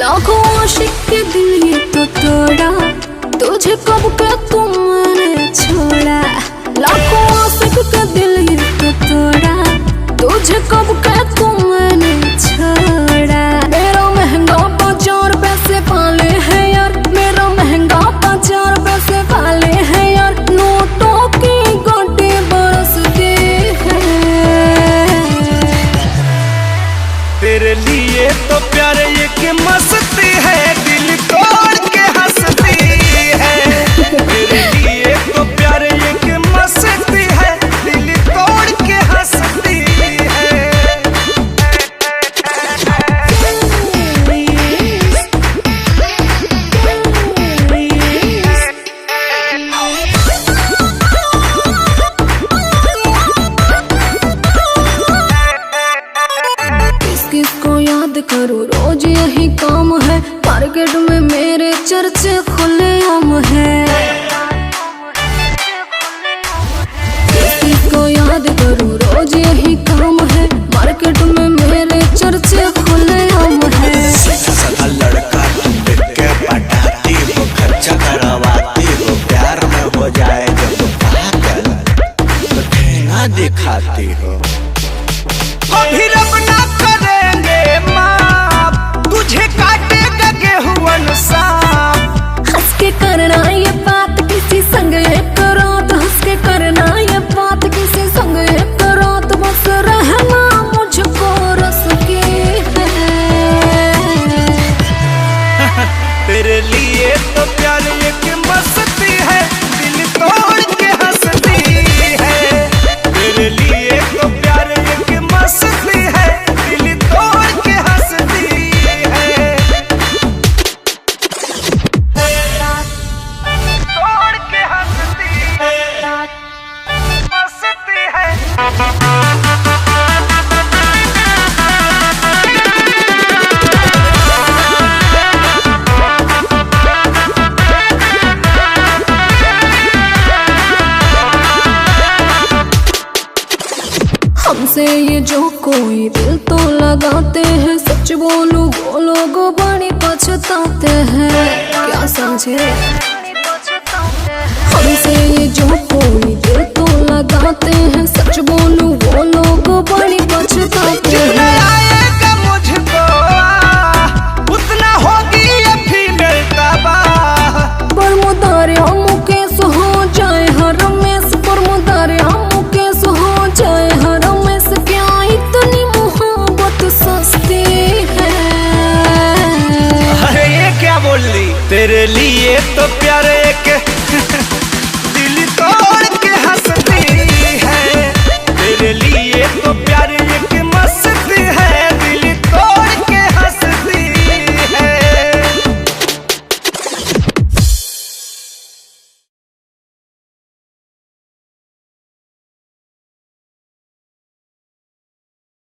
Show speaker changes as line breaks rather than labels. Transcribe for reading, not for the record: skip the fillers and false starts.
लाखों आशिक के दिल ये तो तोड़ा, तुझे कब के तुमने छोड़ा। लाखों आशिक के दिल ये तो तोड़ा, तुझे कब के तुमने छोड़ा। मेरा महंगा 5 पैसे वाले है यार, मेरा महंगा 5 पैसे वाले है यार। नोटों की गोटी बरसती है,
तेरे लिए तो प्यारे ये कि मस्ती है, दिल तोड़ के हंसती है। तेरे लिए तो प्यारे ये कि मस्ती है, दिल तोड़ के हंसती है।
किसको याद करूं, रोज यही काम है। मार्केट में मेरे चर्चे खुलेआम है। किसको याद करूं, रोज यही काम है। मार्केट में मेरे चर्चे खुलेआम है।
सीधा लड़का देख के पटाती हो, खर्चा करवाती हो, प्यार में हो जाए जब पागल तो ठेंगा दिखाती हो।
अभी रब ना करेंगे माफ, तुझे काटेगा गेहूं सांप।
हंस के करना ये बात किसी संग ये करो, तो हंस के करना ये बात किसी संग ये करो। तो बस रहना मुझको रस की है।
तेरे लिए तो प्यार ये कि मस्ती है, दिल तोड़ के हंसती है। तेरे लिए तो प्यार ये कि मस्ती है, दिल तोड़ के हंसती है। तोड़ के हंसती है, मस्ती है।
हमसे ये जो कोई दिल तो लगाते हैं, सच बोलूं वो लोग बड़ी पछताते हैं। क्या समझे, हमसे ये जो कोई दिल तो लगाते हैं,